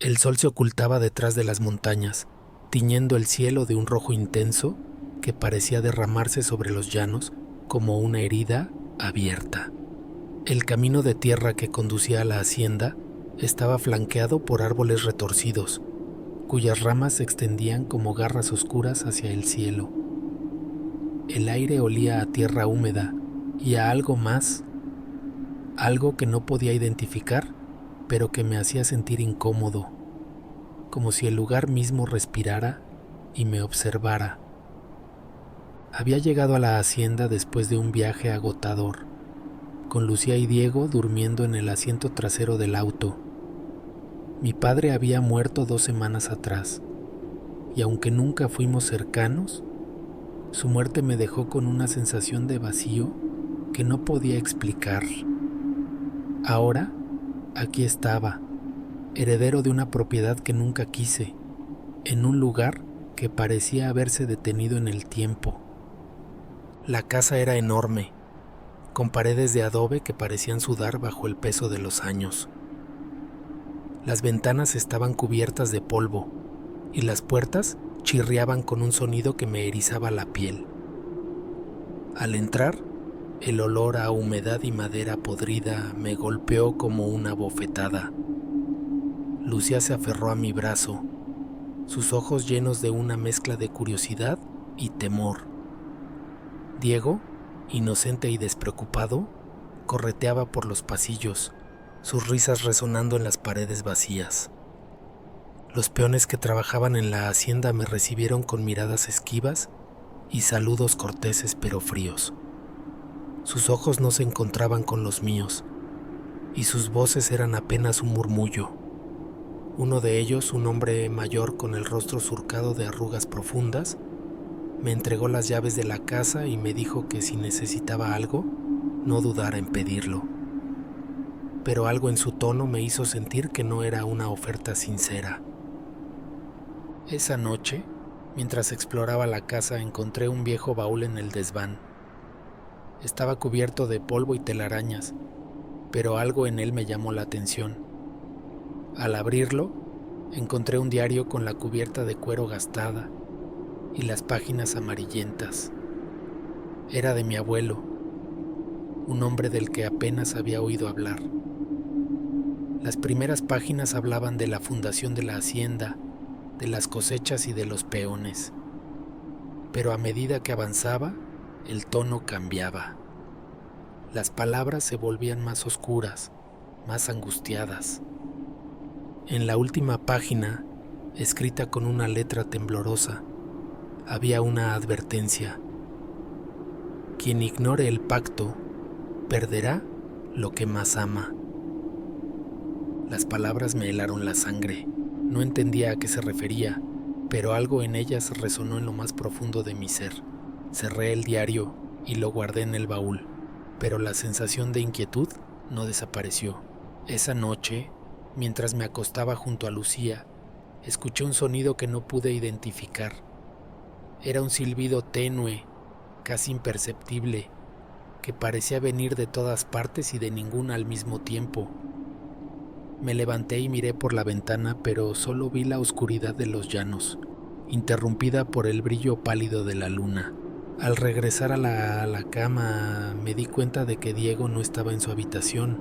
El sol se ocultaba detrás de las montañas, tiñendo el cielo de un rojo intenso que parecía derramarse sobre los llanos como una herida abierta. El camino de tierra que conducía a la hacienda estaba flanqueado por árboles retorcidos, cuyas ramas se extendían como garras oscuras hacia el cielo. El aire olía a tierra húmeda y a algo más, algo que no podía identificar, pero que me hacía sentir incómodo, como si el lugar mismo respirara y me observara. Había llegado a la hacienda después de un viaje agotador, con Lucía y Diego durmiendo en el asiento trasero del auto. Mi padre había muerto 2 semanas atrás, y aunque nunca fuimos cercanos, su muerte me dejó con una sensación de vacío que no podía explicar. Ahora, aquí estaba, heredero de una propiedad que nunca quise, en un lugar que parecía haberse detenido en el tiempo. La casa era enorme, con paredes de adobe que parecían sudar bajo el peso de los años. Las ventanas estaban cubiertas de polvo y las puertas chirriaban con un sonido que me erizaba la piel. Al entrar, el olor a humedad y madera podrida me golpeó como una bofetada. Lucía se aferró a mi brazo, sus ojos llenos de una mezcla de curiosidad y temor. Diego, inocente y despreocupado, correteaba por los pasillos, sus risas resonando en las paredes vacías. Los peones que trabajaban en la hacienda me recibieron con miradas esquivas y saludos corteses pero fríos. Sus ojos no se encontraban con los míos, y sus voces eran apenas un murmullo. Uno de ellos, un hombre mayor con el rostro surcado de arrugas profundas, me entregó las llaves de la casa y me dijo que si necesitaba algo, no dudara en pedirlo. Pero algo en su tono me hizo sentir que no era una oferta sincera. Esa noche, mientras exploraba la casa, encontré un viejo baúl en el desván. Estaba cubierto de polvo y telarañas, pero algo en él me llamó la atención. Al abrirlo, encontré un diario con la cubierta de cuero gastada y las páginas amarillentas. Era de mi abuelo, un hombre del que apenas había oído hablar. Las primeras páginas hablaban de la fundación de la hacienda, de las cosechas y de los peones. Pero a medida que avanzaba, el tono cambiaba. Las palabras se volvían más oscuras, más angustiadas. En la última página, escrita con una letra temblorosa, había una advertencia. Quien ignore el pacto, perderá lo que más ama. Las palabras me helaron la sangre. No entendía a qué se refería, pero algo en ellas resonó en lo más profundo de mi ser. Cerré el diario y lo guardé en el baúl, pero la sensación de inquietud no desapareció. Esa noche, mientras me acostaba junto a Lucía, escuché un sonido que no pude identificar. Era un silbido tenue, casi imperceptible, que parecía venir de todas partes y de ninguna al mismo tiempo. Me levanté y miré por la ventana, pero solo vi la oscuridad de los llanos, interrumpida por el brillo pálido de la luna. Al regresar a la cama, me di cuenta de que Diego no estaba en su habitación.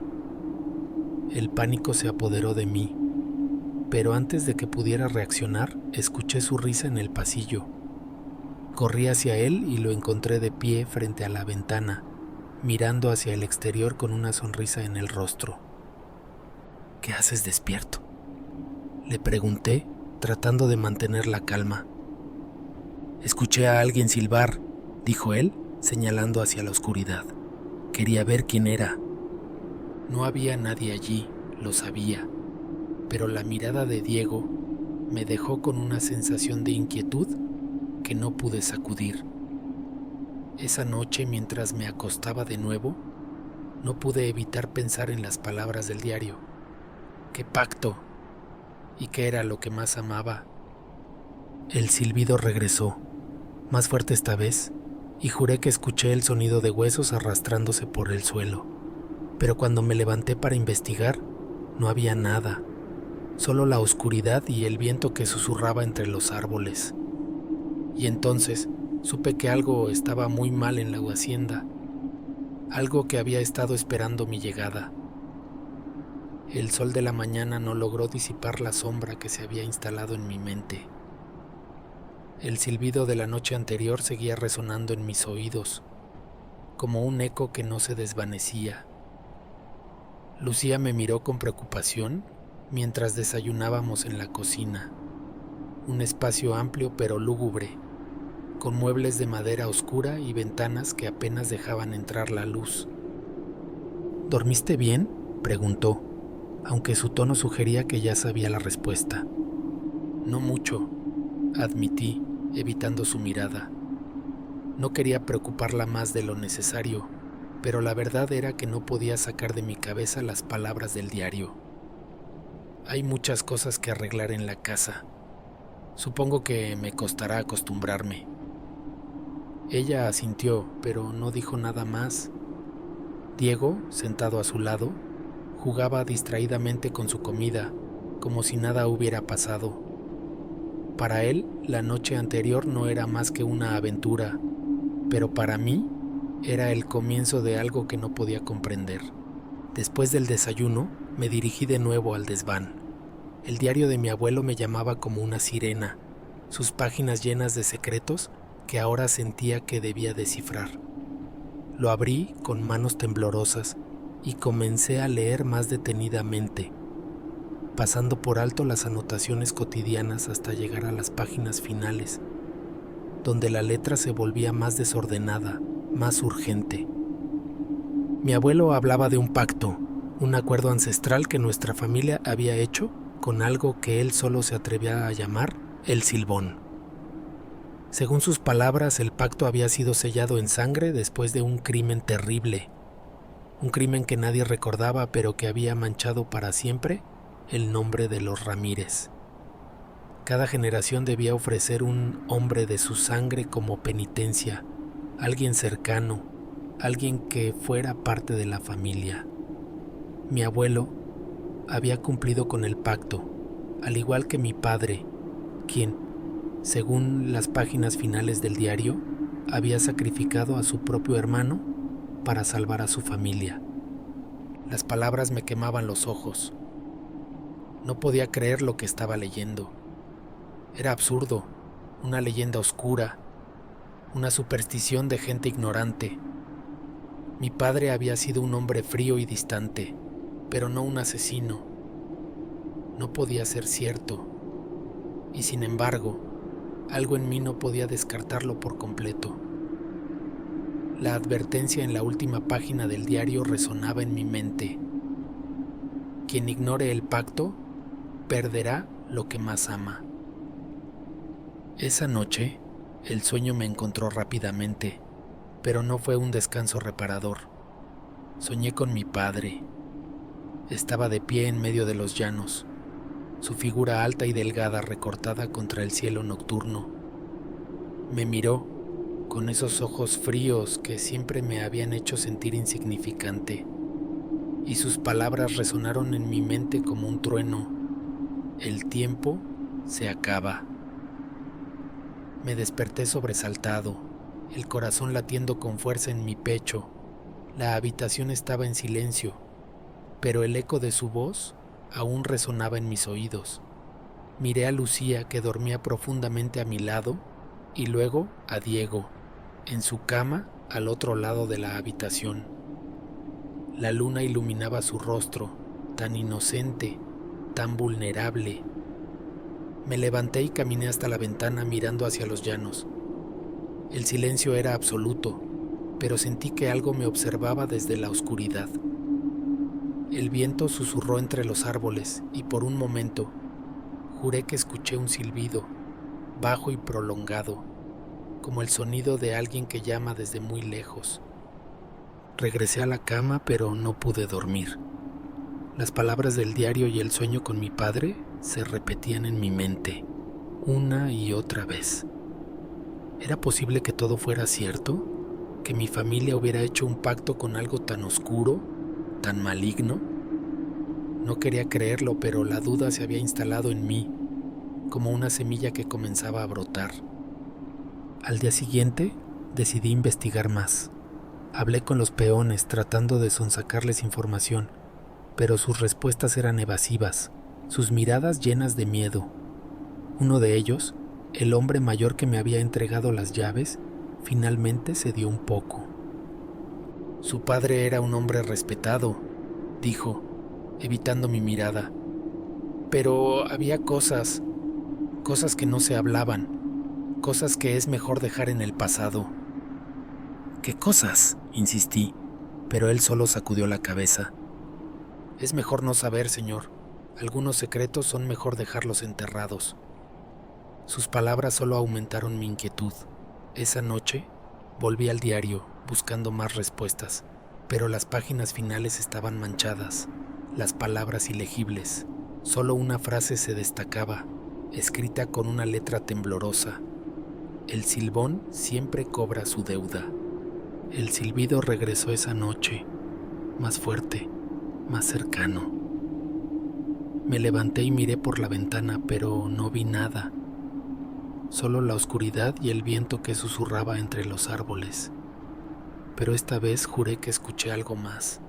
El pánico se apoderó de mí, pero antes de que pudiera reaccionar, escuché su risa en el pasillo. Corrí hacia él y lo encontré de pie frente a la ventana, mirando hacia el exterior con una sonrisa en el rostro. ¿Qué haces despierto?, le pregunté, tratando de mantener la calma. Escuché a alguien silbar, dijo él, señalando hacia la oscuridad. Quería ver quién era. No había nadie allí, lo sabía, pero la mirada de Diego me dejó con una sensación de inquietud que no pude sacudir. Esa noche, mientras me acostaba de nuevo, no pude evitar pensar en las palabras del diario. ¿Qué pacto? ¿Y qué era lo que más amaba? El silbido regresó, más fuerte esta vez, y juré que escuché el sonido de huesos arrastrándose por el suelo. Pero cuando me levanté para investigar, no había nada. solo la oscuridad y el viento que susurraba entre los árboles. Y entonces supe que algo estaba muy mal en la hacienda, algo que había estado esperando mi llegada. El sol de la mañana no logró disipar la sombra que se había instalado en mi mente. El silbido de la noche anterior seguía resonando en mis oídos, como un eco que no se desvanecía. Lucía me miró con preocupación mientras desayunábamos en la cocina, un espacio amplio pero lúgubre, con muebles de madera oscura y ventanas que apenas dejaban entrar la luz. ¿Dormiste bien?, preguntó, aunque su tono sugería que ya sabía la respuesta. No mucho, admití, evitando su mirada. No quería preocuparla más de lo necesario, pero la verdad era que no podía sacar de mi cabeza las palabras del diario. Hay muchas cosas que arreglar en la casa. Supongo que me costará acostumbrarme. Ella asintió, pero no dijo nada más. Diego, sentado a su lado, jugaba distraídamente con su comida, como si nada hubiera pasado. Para él, la noche anterior no era más que una aventura, pero para mí era el comienzo de algo que no podía comprender. Después del desayuno, me dirigí de nuevo al desván. El diario de mi abuelo me llamaba como una sirena, sus páginas llenas de secretos que ahora sentía que debía descifrar. Lo abrí con manos temblorosas y comencé a leer más detenidamente, pasando por alto las anotaciones cotidianas hasta llegar a las páginas finales, donde la letra se volvía más desordenada, más urgente. Mi abuelo hablaba de un pacto, un acuerdo ancestral que nuestra familia había hecho con algo que él solo se atrevía a llamar el Silbón. Según sus palabras, el pacto había sido sellado en sangre después de un crimen terrible, un crimen que nadie recordaba pero que había manchado para siempre el nombre de los Ramírez. Cada generación debía ofrecer un hombre de su sangre como penitencia, alguien cercano, alguien que fuera parte de la familia. Mi abuelo había cumplido con el pacto, al igual que mi padre, quien, según las páginas finales del diario, había sacrificado a su propio hermano para salvar a su familia. Las palabras me quemaban los ojos. No podía creer lo que estaba leyendo. Era absurdo, una leyenda oscura, una superstición de gente ignorante. Mi padre había sido un hombre frío y distante, pero no un asesino. No podía ser cierto. Y sin embargo, algo en mí no podía descartarlo por completo. La advertencia en la última página del diario resonaba en mi mente. Quien ignore el pacto, perderá lo que más ama. Esa noche, el sueño me encontró rápidamente, pero no fue un descanso reparador. Soñé con mi padre. Estaba de pie en medio de los llanos, su figura alta y delgada recortada contra el cielo nocturno. Me miró con esos ojos fríos que siempre me habían hecho sentir insignificante, y sus palabras resonaron en mi mente como un trueno. El tiempo se acaba. Me desperté sobresaltado, el corazón latiendo con fuerza en mi pecho. La habitación estaba en silencio, pero el eco de su voz aún resonaba en mis oídos. Miré a Lucía, que dormía profundamente a mi lado, y luego a Diego, en su cama al otro lado de la habitación. La luna iluminaba su rostro, tan inocente, tan vulnerable. Me levanté y caminé hasta la ventana mirando hacia los llanos. El silencio era absoluto, pero sentí que algo me observaba desde la oscuridad. El viento susurró entre los árboles y por un momento juré que escuché un silbido, bajo y prolongado, como el sonido de alguien que llama desde muy lejos. Regresé a la cama, pero no pude dormir. Las palabras del diario y el sueño con mi padre se repetían en mi mente, una y otra vez. ¿Era posible que todo fuera cierto? ¿Que mi familia hubiera hecho un pacto con algo tan oscuro, tan maligno? No quería creerlo, pero la duda se había instalado en mí, como una semilla que comenzaba a brotar. Al día siguiente, decidí investigar más. Hablé con los peones tratando de sonsacarles información, pero sus respuestas eran evasivas, sus miradas llenas de miedo. Uno de ellos, el hombre mayor que me había entregado las llaves, finalmente cedió un poco. Su padre era un hombre respetado, dijo, evitando mi mirada. Pero había cosas que no se hablaban, cosas que es mejor dejar en el pasado. ¿Qué cosas?, insistí, pero él solo sacudió la cabeza. Es mejor no saber, señor. Algunos secretos son mejor dejarlos enterrados. Sus palabras solo aumentaron mi inquietud. Esa noche volví al diario buscando más respuestas, pero las páginas finales estaban manchadas, las palabras ilegibles. Solo una frase se destacaba, escrita con una letra temblorosa. El silbón siempre cobra su deuda. El silbido regresó esa noche, más fuerte, más cercano. Me levanté y miré por la ventana, pero no vi nada. Solo la oscuridad y el viento que susurraba entre los árboles. Pero esta vez juré que escuché algo más.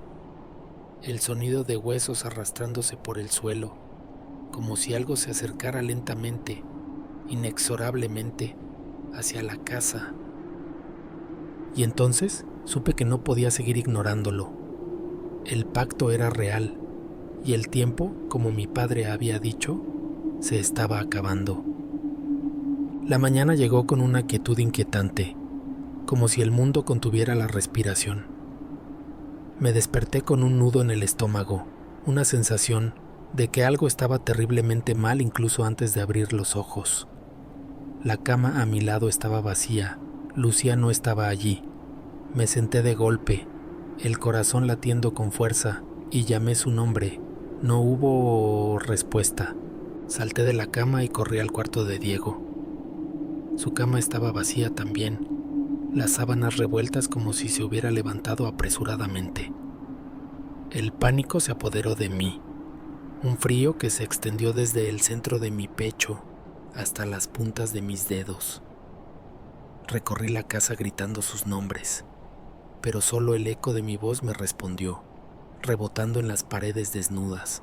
El sonido de huesos arrastrándose por el suelo, como si algo se acercara lentamente, inexorablemente, hacia la casa. Y entonces supe que no podía seguir ignorándolo. El pacto era real, y el tiempo, como mi padre había dicho, se estaba acabando. La mañana llegó con una quietud inquietante, como si el mundo contuviera la respiración. Me desperté con un nudo en el estómago, una sensación de que algo estaba terriblemente mal incluso antes de abrir los ojos. La cama a mi lado estaba vacía, Lucía no estaba allí. Me senté de golpe, el corazón latiendo con fuerza, y llamé su nombre. No hubo respuesta. Salté de la cama y corrí al cuarto de Diego. Su cama estaba vacía también, las sábanas revueltas como si se hubiera levantado apresuradamente. El pánico se apoderó de mí, un frío que se extendió desde el centro de mi pecho hasta las puntas de mis dedos. Recorrí la casa gritando sus nombres, pero solo el eco de mi voz me respondió, rebotando en las paredes desnudas.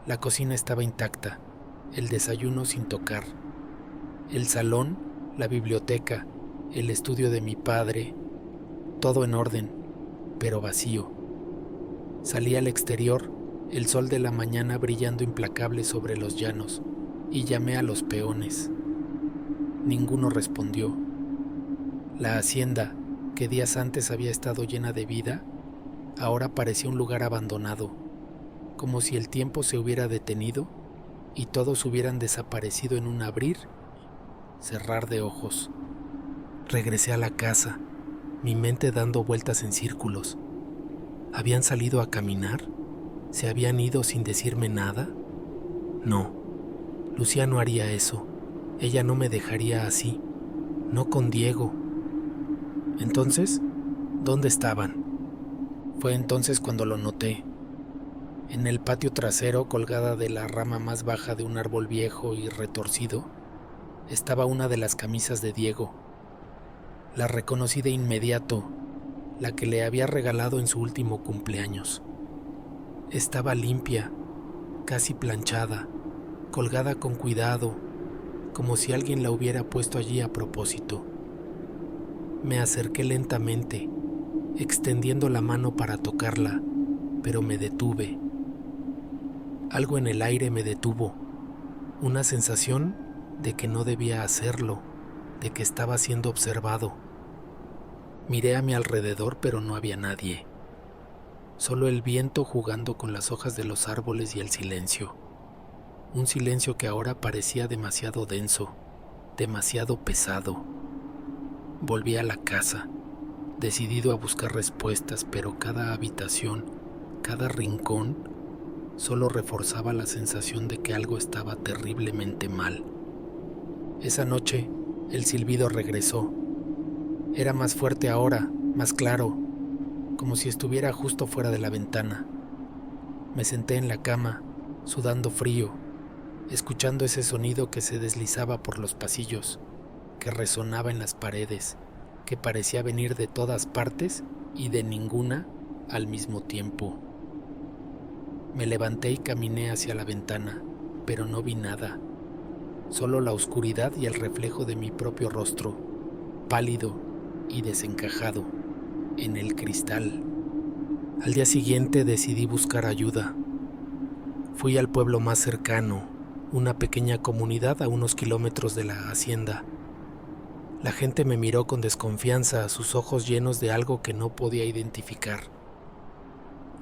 La cocina estaba intacta, el desayuno sin tocar. El salón, la biblioteca, el estudio de mi padre, todo en orden, pero vacío. Salí al exterior, el sol de la mañana brillando implacable sobre los llanos, y llamé a los peones. Ninguno respondió. La hacienda, que días antes había estado llena de vida, ahora parecía un lugar abandonado, como si el tiempo se hubiera detenido y todos hubieran desaparecido en un abrir, cerrar de ojos. Regresé a la casa, mi mente dando vueltas en círculos. ¿Habían salido a caminar? ¿Se habían ido sin decirme nada? No, Lucía no haría eso. Ella no me dejaría así, no con Diego. Entonces, ¿dónde estaban? Fue entonces cuando lo noté. En el patio trasero, colgada de la rama más baja de un árbol viejo y retorcido, estaba una de las camisas de Diego. La reconocí de inmediato, la que le había regalado en su último cumpleaños. Estaba limpia, casi planchada, colgada con cuidado, como si alguien la hubiera puesto allí a propósito. Me acerqué lentamente, extendiendo la mano para tocarla, pero me detuve. Algo en el aire me detuvo, una sensación de que no debía hacerlo, de que estaba siendo observado. Miré a mi alrededor, pero no había nadie. Solo el viento jugando con las hojas de los árboles y el silencio. Un silencio que ahora parecía demasiado denso, demasiado pesado. Volví a la casa, decidido a buscar respuestas, pero cada habitación, cada rincón, solo reforzaba la sensación de que algo estaba terriblemente mal. Esa noche, el silbido regresó. Era más fuerte ahora, más claro, como si estuviera justo fuera de la ventana. Me senté en la cama, sudando frío, escuchando ese sonido que se deslizaba por los pasillos, que resonaba en las paredes, que parecía venir de todas partes y de ninguna al mismo tiempo. Me levanté y caminé hacia la ventana, pero no vi nada, solo la oscuridad y el reflejo de mi propio rostro, pálido y desencajado, en el cristal. Al día siguiente decidí buscar ayuda. Fui al pueblo más cercano, una pequeña comunidad a unos kilómetros de la hacienda. La gente me miró con desconfianza, sus ojos llenos de algo que no podía identificar.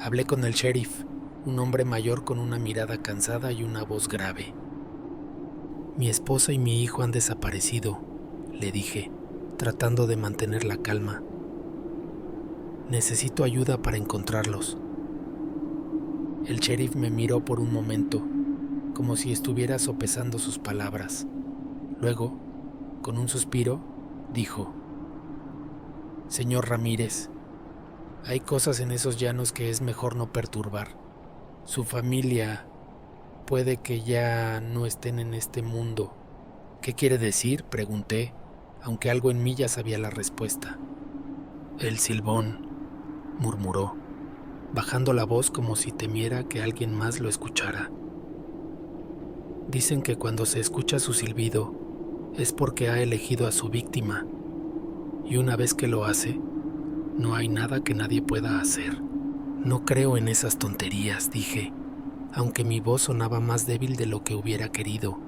Hablé con el sheriff, un hombre mayor con una mirada cansada y una voz grave. Mi esposa y mi hijo han desaparecido, le dije, tratando de mantener la calma. Necesito ayuda para encontrarlos. El sheriff me miró por un momento, como si estuviera sopesando sus palabras. Luego, con un suspiro, dijo: Señor Ramírez, hay cosas en esos llanos que es mejor no perturbar. Su familia puede que ya no estén en este mundo. ¿Qué quiere decir?, pregunté, aunque algo en mí ya sabía la respuesta. El silbón, murmuró, bajando la voz como si temiera que alguien más lo escuchara. Dicen que cuando se escucha su silbido es porque ha elegido a su víctima, y una vez que lo hace, no hay nada que nadie pueda hacer. No creo en esas tonterías, dije, aunque mi voz sonaba más débil de lo que hubiera querido.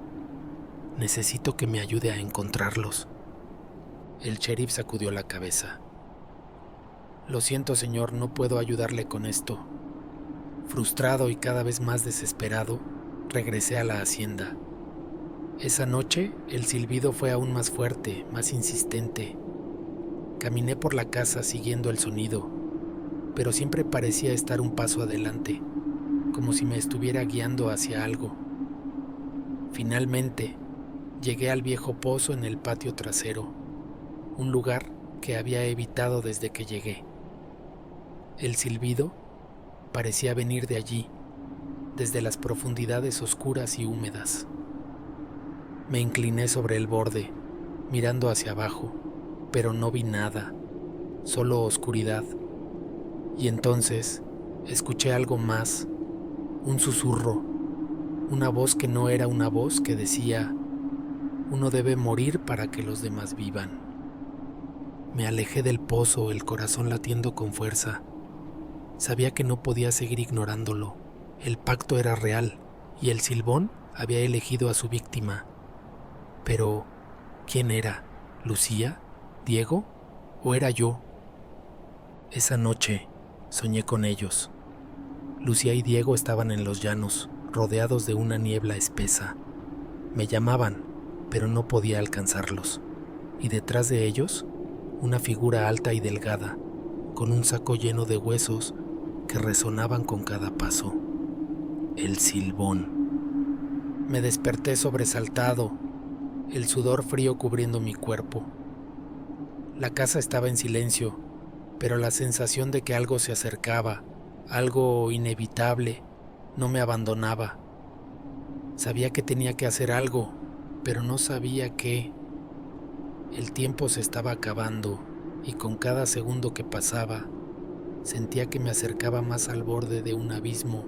Necesito que me ayude a encontrarlos. El sheriff sacudió la cabeza. Lo siento, señor, no puedo ayudarle con esto. Frustrado y cada vez más desesperado, regresé a la hacienda. Esa noche, el silbido fue aún más fuerte, más insistente. Caminé por la casa siguiendo el sonido, pero siempre parecía estar un paso adelante, como si me estuviera guiando hacia algo. Finalmente, llegué al viejo pozo en el patio trasero, un lugar que había evitado desde que llegué. El silbido parecía venir de allí, desde las profundidades oscuras y húmedas. Me incliné sobre el borde, mirando hacia abajo, pero no vi nada, solo oscuridad. Y entonces escuché algo más, un susurro, una voz que no era una voz, que decía: uno debe morir para que los demás vivan. Me alejé del pozo, el corazón latiendo con fuerza. Sabía que no podía seguir ignorándolo. El pacto era real y el silbón había elegido a su víctima. Pero, ¿quién era? ¿Lucía? ¿Diego? ¿O era yo? Esa noche soñé con ellos. Lucía y Diego estaban en los llanos, rodeados de una niebla espesa. Me llamaban, pero no podía alcanzarlos. Y detrás de ellos, una figura alta y delgada, con un saco lleno de huesos que resonaban con cada paso. El silbón. Me desperté sobresaltado, el sudor frío cubriendo mi cuerpo. La casa estaba en silencio, pero la sensación de que algo se acercaba, algo inevitable, no me abandonaba. Sabía que tenía que hacer algo, pero no sabía qué. El tiempo se estaba acabando y con cada segundo que pasaba, sentía que me acercaba más al borde de un abismo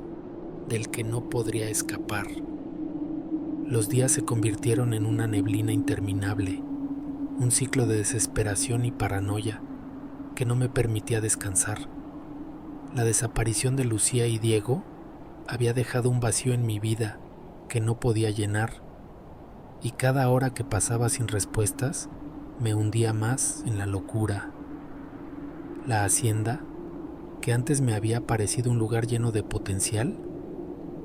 del que no podría escapar. Los días se convirtieron en una neblina interminable, un ciclo de desesperación y paranoia que no me permitía descansar. La desaparición de Lucía y Diego había dejado un vacío en mi vida que no podía llenar, y cada hora que pasaba sin respuestas me hundía más en la locura. La hacienda, que antes me había parecido un lugar lleno de potencial,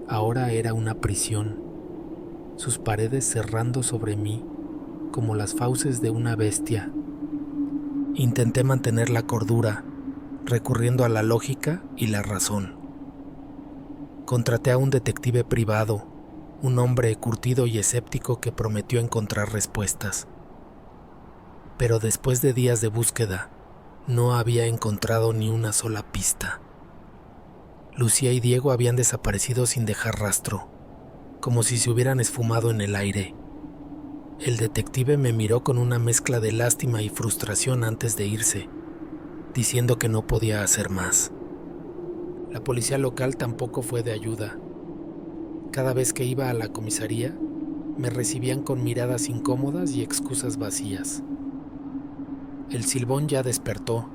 ahora era una prisión, sus paredes cerrando sobre mí como las fauces de una bestia. Intenté mantener la cordura, recurriendo a la lógica y la razón. Contraté a un detective privado, un hombre curtido y escéptico que prometió encontrar respuestas. Pero después de días de búsqueda, no había encontrado ni una sola pista. Lucía y Diego habían desaparecido sin dejar rastro, como si se hubieran esfumado en el aire. El detective me miró con una mezcla de lástima y frustración antes de irse, diciendo que no podía hacer más. La policía local tampoco fue de ayuda. Cada vez que iba a la comisaría, me recibían con miradas incómodas y excusas vacías. El silbón ya despertó,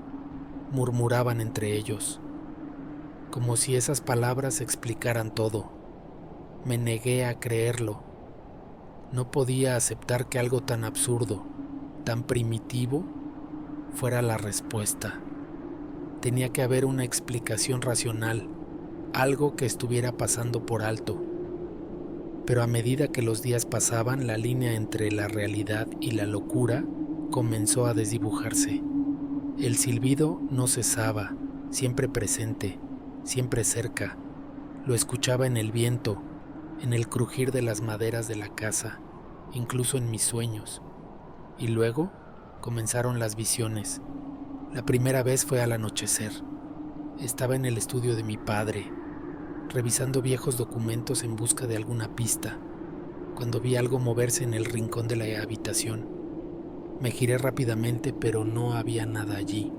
murmuraban entre ellos, como si esas palabras explicaran todo. Me negué a creerlo. No podía aceptar que algo tan absurdo, tan primitivo, fuera la respuesta. Tenía que haber una explicación racional, algo que estuviera pasando por alto. Pero a medida que los días pasaban, la línea entre la realidad y la locura comenzó a desdibujarse. El silbido no cesaba, siempre presente, siempre cerca. Lo escuchaba en el viento, en el crujir de las maderas de la casa, incluso en mis sueños. Y luego comenzaron las visiones. La primera vez fue al anochecer. Estaba en el estudio de mi padre, revisando viejos documentos en busca de alguna pista, cuando vi algo moverse en el rincón de la habitación. Me giré rápidamente, pero no había nada allí.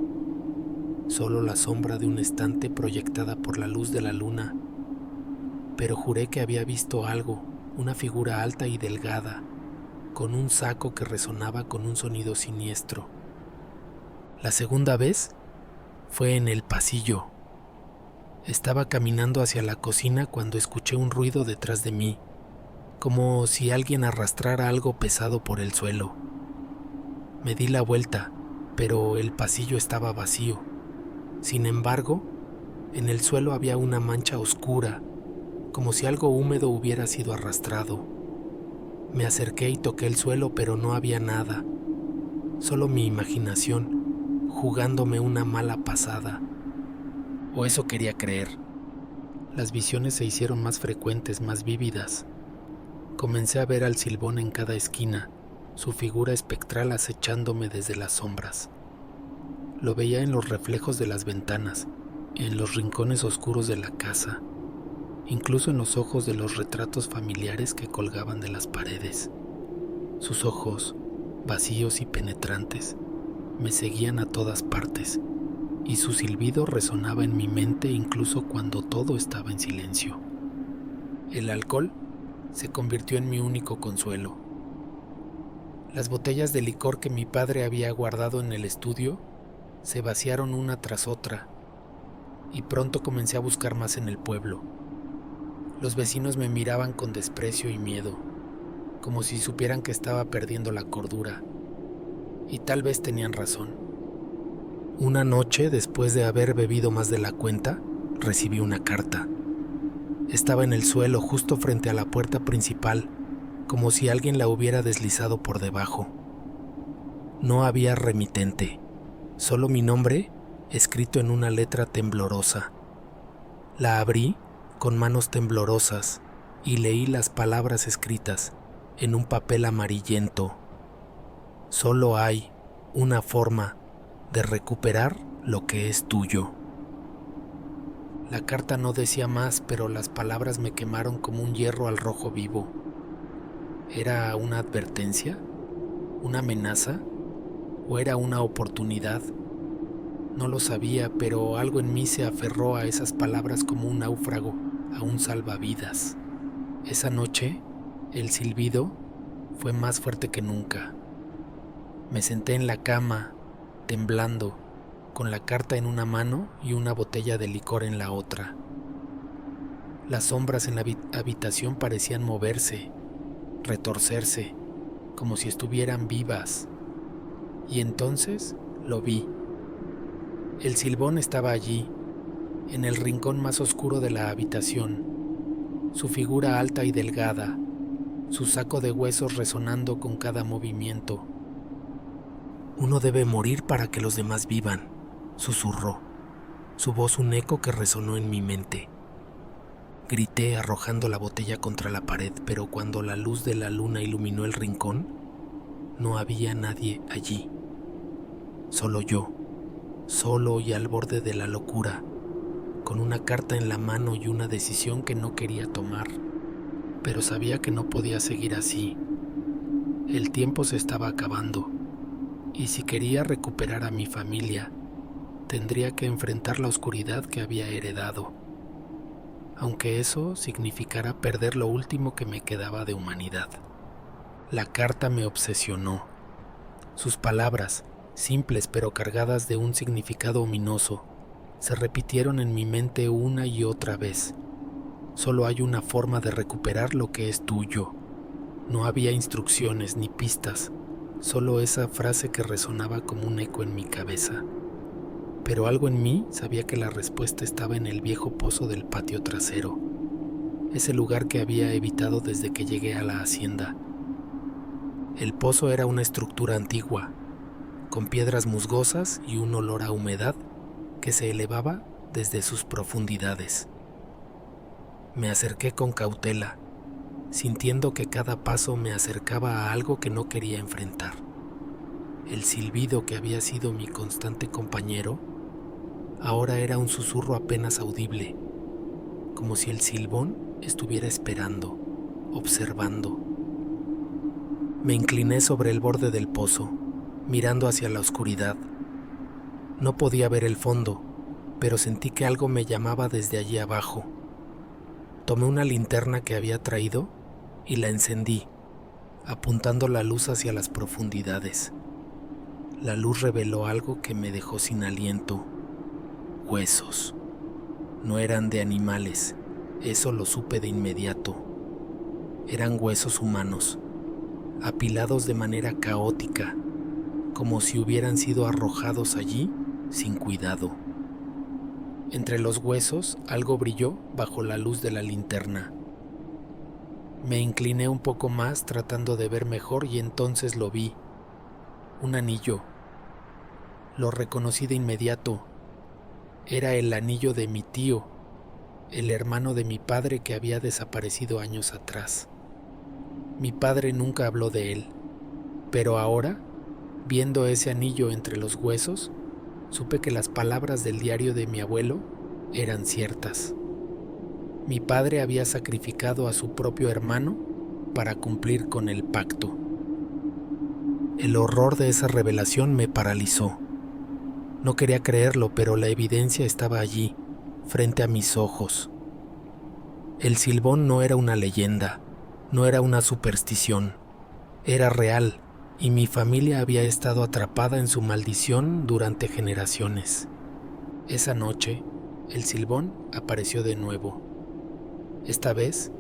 Solo la sombra de un estante proyectada por la luz de la luna. Pero juré que había visto algo, una figura alta y delgada, con un saco que resonaba con un sonido siniestro. La segunda vez fue en el pasillo. Estaba caminando hacia la cocina cuando escuché un ruido detrás de mí, como si alguien arrastrara algo pesado por el suelo. Me di la vuelta, pero el pasillo estaba vacío. Sin embargo, en el suelo había una mancha oscura, como si algo húmedo hubiera sido arrastrado. Me acerqué y toqué el suelo, pero no había nada, solo mi imaginación, jugándome una mala pasada. O eso quería creer. Las visiones se hicieron más frecuentes, más vívidas. Comencé a ver al silbón en cada esquina, su figura espectral acechándome desde las sombras. Lo veía en los reflejos de las ventanas, en los rincones oscuros de la casa, incluso en los ojos de los retratos familiares que colgaban de las paredes. Sus ojos, vacíos y penetrantes, me seguían a todas partes, y su silbido resonaba en mi mente incluso cuando todo estaba en silencio. El alcohol se convirtió en mi único consuelo. Las botellas de licor que mi padre había guardado en el estudio se vaciaron una tras otra, y pronto comencé a buscar más en el pueblo. Los vecinos me miraban con desprecio y miedo, como si supieran que estaba perdiendo la cordura, y tal vez tenían razón. Una noche, después de haber bebido más de la cuenta, recibí una carta. Estaba en el suelo justo frente a la puerta principal, como si alguien la hubiera deslizado por debajo. No había remitente, solo mi nombre escrito en una letra temblorosa. La abrí con manos temblorosas y leí las palabras escritas en un papel amarillento. Solo hay una forma de recuperar lo que es tuyo. La carta no decía más, pero las palabras me quemaron como un hierro al rojo vivo. ¿Era una advertencia? ¿Una amenaza? ¿O era una oportunidad? No lo sabía, pero algo en mí se aferró a esas palabras como un náufrago, a un salvavidas. Esa noche, el silbido fue más fuerte que nunca. Me senté en la cama, temblando, con la carta en una mano y una botella de licor en la otra. Las sombras en la habitación parecían moverse, retorcerse, como si estuvieran vivas. Y entonces lo vi. El silbón estaba allí, en el rincón más oscuro de la habitación, su figura alta y delgada, su saco de huesos resonando con cada movimiento. Uno debe morir para que los demás vivan, susurró, su voz un eco que resonó en mi mente. Grité arrojando la botella contra la pared, pero cuando la luz de la luna iluminó el rincón, no había nadie allí. Solo yo, solo y al borde de la locura, con una carta en la mano y una decisión que no quería tomar, pero sabía que no podía seguir así. El tiempo se estaba acabando, y si quería recuperar a mi familia, tendría que enfrentar la oscuridad que había heredado, aunque eso significara perder lo último que me quedaba de humanidad. La carta me obsesionó. Sus palabras, simples pero cargadas de un significado ominoso, se repitieron en mi mente una y otra vez. Solo hay una forma de recuperar lo que es tuyo. No había instrucciones ni pistas, solo esa frase que resonaba como un eco en mi cabeza. Pero algo en mí sabía que la respuesta estaba en el viejo pozo del patio trasero, ese lugar que había evitado desde que llegué a la hacienda. El pozo era una estructura antigua, con piedras musgosas y un olor a humedad que se elevaba desde sus profundidades. Me acerqué con cautela, sintiendo que cada paso me acercaba a algo que no quería enfrentar. El silbido que había sido mi constante compañero ahora era un susurro apenas audible, como si el silbón estuviera esperando, observando. Me incliné sobre el borde del pozo, mirando hacia la oscuridad. No podía ver el fondo, pero sentí que algo me llamaba desde allí abajo. Tomé una linterna que había traído y la encendí, apuntando la luz hacia las profundidades. La luz reveló algo que me dejó sin aliento. Huesos. No eran de animales, eso lo supe de inmediato. Eran huesos humanos, apilados de manera caótica, como si hubieran sido arrojados allí sin cuidado. Entre los huesos algo brilló bajo la luz de la linterna. Me incliné un poco más tratando de ver mejor y entonces lo vi. Un anillo. Lo reconocí de inmediato. Era el anillo de mi tío, el hermano de mi padre que había desaparecido años atrás. Mi padre nunca habló de él, pero ahora, viendo ese anillo entre los huesos, supe que las palabras del diario de mi abuelo eran ciertas. Mi padre había sacrificado a su propio hermano para cumplir con el pacto. El horror de esa revelación me paralizó. No quería creerlo, pero la evidencia estaba allí, frente a mis ojos. El silbón no era una leyenda, no era una superstición, era real, y mi familia había estado atrapada en su maldición durante generaciones. Esa noche, el silbón apareció de nuevo. Esta vez,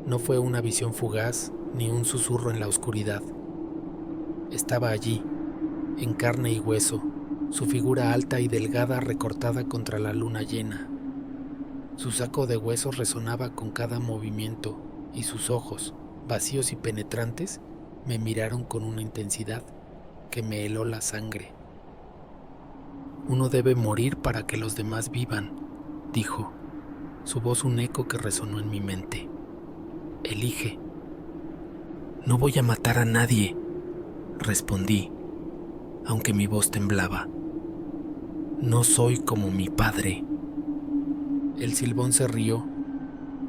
no fue una visión fugaz ni un susurro en la oscuridad. Estaba allí, en carne y hueso, su figura alta y delgada recortada contra la luna llena. Su saco de huesos resonaba con cada movimiento y sus ojos, vacíos y penetrantes, me miraron con una intensidad que me heló la sangre. Uno debe morir para que los demás vivan, dijo, su voz un eco que resonó en mi mente. Elige. No voy a matar a nadie, respondí, aunque mi voz temblaba. No soy como mi padre. El silbón se rió,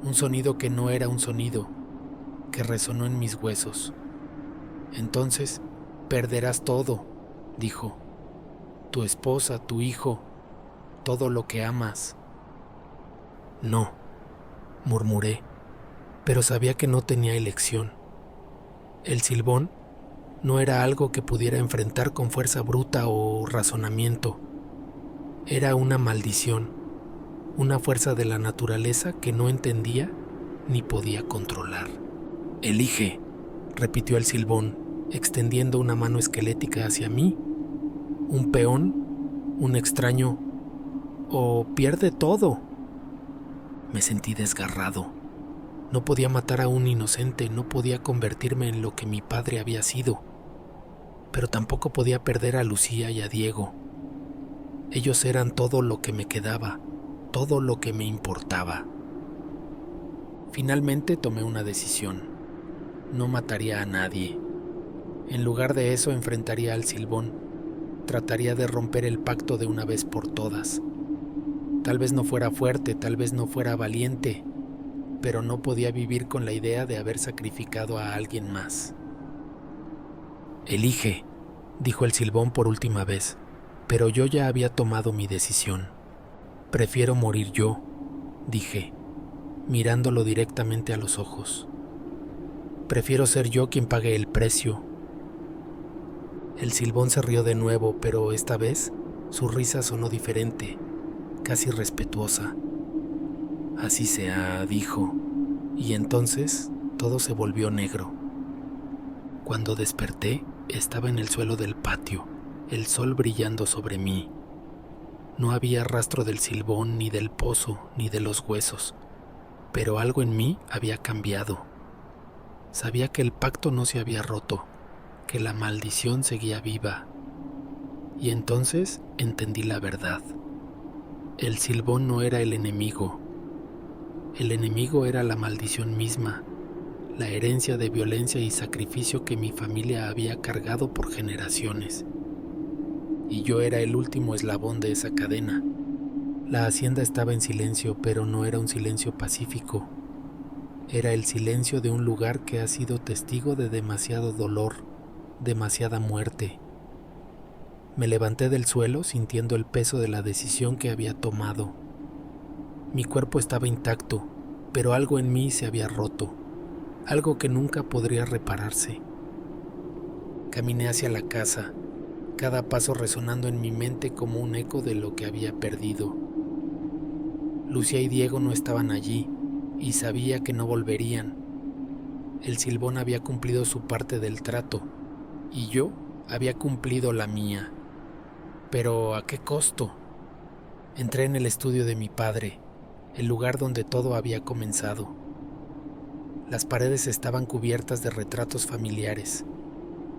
un sonido que no era un sonido, que resonó en mis huesos. Entonces perderás todo, dijo, tu esposa, tu hijo, todo lo que amas. No, murmuré, pero sabía que no tenía elección. El silbón no era algo que pudiera enfrentar con fuerza bruta o razonamiento. Era una maldición, una fuerza de la naturaleza que no entendía ni podía controlar. Elige, repitió el silbón, extendiendo una mano esquelética hacia mí. Un peón, un extraño, o pierde todo. Me sentí desgarrado. No podía matar a un inocente, no podía convertirme en lo que mi padre había sido, pero tampoco podía perder a Lucía y a Diego. Ellos eran todo lo que me quedaba, todo lo que me importaba. Finalmente tomé una decisión. No mataría a nadie. En lugar de eso enfrentaría al silbón. Trataría de romper el pacto de una vez por todas. Tal vez no fuera fuerte, tal vez no fuera valiente, pero no podía vivir con la idea de haber sacrificado a alguien más. Elige, dijo el Silbón por última vez, pero yo ya había tomado mi decisión. Prefiero morir yo, dije, mirándolo directamente a los ojos. Prefiero ser yo quien pague el precio. El Silbón se rió de nuevo, pero esta vez su risa sonó diferente, casi respetuosa. Así sea, dijo, y entonces todo se volvió negro. Cuando desperté, estaba en el suelo del patio, el sol brillando sobre mí. No había rastro del Silbón, ni del pozo, ni de los huesos, pero algo en mí había cambiado. Sabía que el pacto no se había roto, que la maldición seguía viva. Y entonces entendí la verdad. El Silbón no era el enemigo. El enemigo era la maldición misma, la herencia de violencia y sacrificio que mi familia había cargado por generaciones. Y yo era el último eslabón de esa cadena. La hacienda estaba en silencio, pero no era un silencio pacífico. Era el silencio de un lugar que ha sido testigo de demasiado dolor, demasiada muerte. Me levanté del suelo sintiendo el peso de la decisión que había tomado. Mi cuerpo estaba intacto, pero algo en mí se había roto, algo que nunca podría repararse. Caminé hacia la casa, cada paso resonando en mi mente como un eco de lo que había perdido. Lucía y Diego no estaban allí, y sabía que no volverían. El Silbón había cumplido su parte del trato, y yo había cumplido la mía. Pero ¿a qué costo? Entré en el estudio de mi padre, el lugar donde todo había comenzado. Las paredes estaban cubiertas de retratos familiares,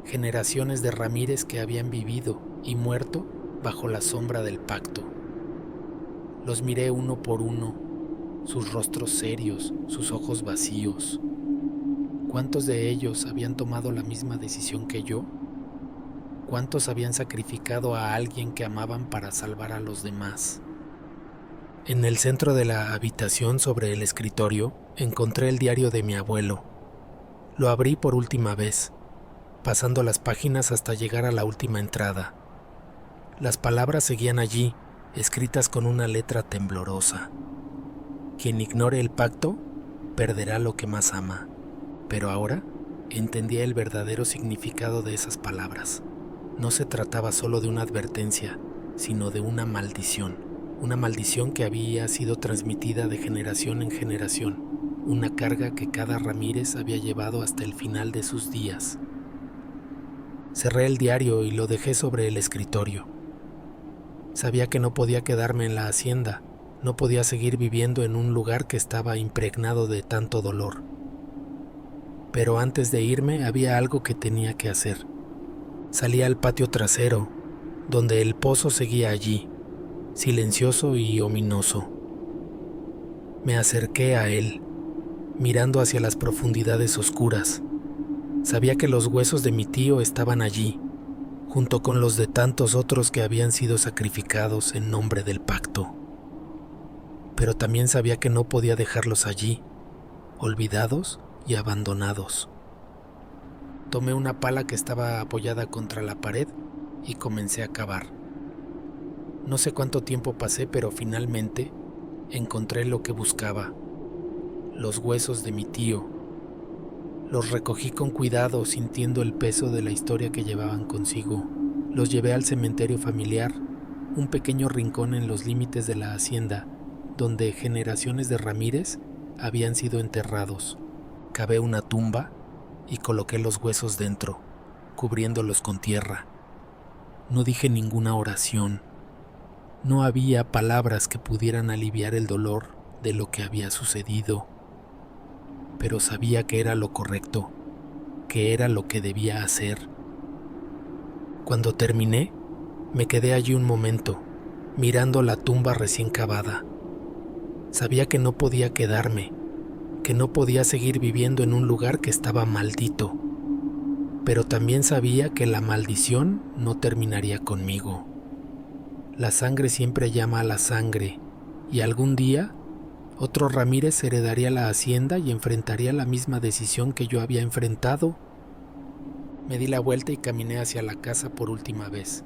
generaciones de Ramírez que habían vivido y muerto bajo la sombra del pacto. Los miré uno por uno, sus rostros serios, sus ojos vacíos. ¿Cuántos de ellos habían tomado la misma decisión que yo? ¿Cuántos habían sacrificado a alguien que amaban para salvar a los demás? En el centro de la habitación, sobre el escritorio, encontré el diario de mi abuelo. Lo abrí por última vez, pasando las páginas hasta llegar a la última entrada. Las palabras seguían allí, escritas con una letra temblorosa. Quien ignore el pacto, perderá lo que más ama. Pero ahora entendía el verdadero significado de esas palabras. No se trataba solo de una advertencia, sino de una maldición que había sido transmitida de generación en generación, una carga que cada Ramírez había llevado hasta el final de sus días. Cerré el diario y lo dejé sobre el escritorio. Sabía que no podía quedarme en la hacienda, no podía seguir viviendo en un lugar que estaba impregnado de tanto dolor. Pero antes de irme había algo que tenía que hacer. Salí al patio trasero, donde el pozo seguía allí, silencioso y ominoso. Me acerqué a él, mirando hacia las profundidades oscuras. Sabía que los huesos de mi tío estaban allí, junto con los de tantos otros que habían sido sacrificados en nombre del pacto. Pero también sabía que no podía dejarlos allí, olvidados y abandonados. Tomé una pala que estaba apoyada contra la pared y comencé a cavar. No sé cuánto tiempo pasé, pero finalmente encontré lo que buscaba: los huesos de mi tío. Los recogí con cuidado, sintiendo el peso de la historia que llevaban consigo. Los llevé al cementerio familiar, un pequeño rincón en los límites de la hacienda, donde generaciones de Ramírez habían sido enterrados. Cavé una tumba y coloqué los huesos dentro, cubriéndolos con tierra. No dije ninguna oración. No había palabras que pudieran aliviar el dolor de lo que había sucedido, pero sabía que era lo correcto, que era lo que debía hacer. Cuando terminé, me quedé allí un momento, mirando la tumba recién cavada. Sabía que no podía quedarme, que no podía seguir viviendo en un lugar que estaba maldito, pero también sabía que la maldición no terminaría conmigo. La sangre siempre llama a la sangre, y algún día otro Ramírez heredaría la hacienda y enfrentaría la misma decisión que yo había enfrentado. Me di la vuelta y caminé hacia la casa por última vez.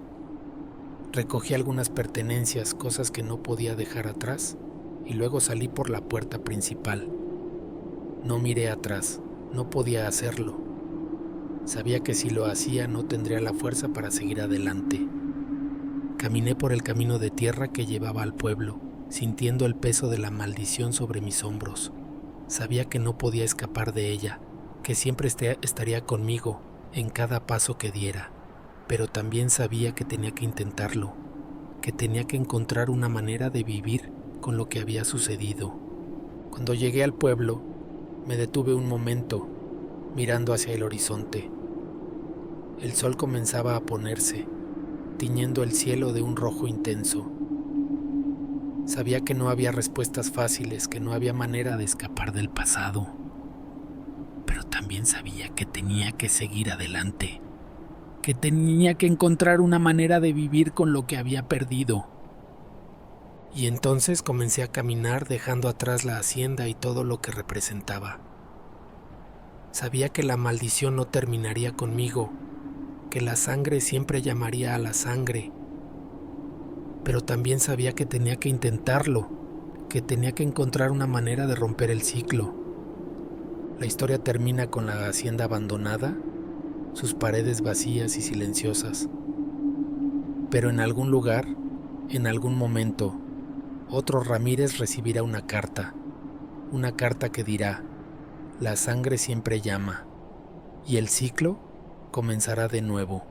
Recogí algunas pertenencias, cosas que no podía dejar atrás, y luego salí por la puerta principal. No miré atrás, no podía hacerlo. Sabía que si lo hacía no tendría la fuerza para seguir adelante. Caminé por el camino de tierra que llevaba al pueblo, sintiendo el peso de la maldición sobre mis hombros. Sabía que no podía escapar de ella, que siempre estaría conmigo en cada paso que diera, pero también sabía que tenía que intentarlo, que tenía que encontrar una manera de vivir con lo que había sucedido. Cuando llegué al pueblo, me detuve un momento, mirando hacia el horizonte. El sol comenzaba a ponerse, tiñendo el cielo de un rojo intenso. Sabía que no había respuestas fáciles, que no había manera de escapar del pasado, pero también sabía que tenía que seguir adelante, que tenía que encontrar una manera de vivir con lo que había perdido. Y entonces comencé a caminar dejando atrás la hacienda y todo lo que representaba. Sabía que la maldición no terminaría conmigo, que la sangre siempre llamaría a la sangre, pero también sabía que tenía que intentarlo, que tenía que encontrar una manera de romper el ciclo. La historia termina con la hacienda abandonada, sus paredes vacías y silenciosas. Pero en algún lugar, en algún momento, otro Ramírez recibirá una carta que dirá: la sangre siempre llama, y el ciclo comenzará de nuevo.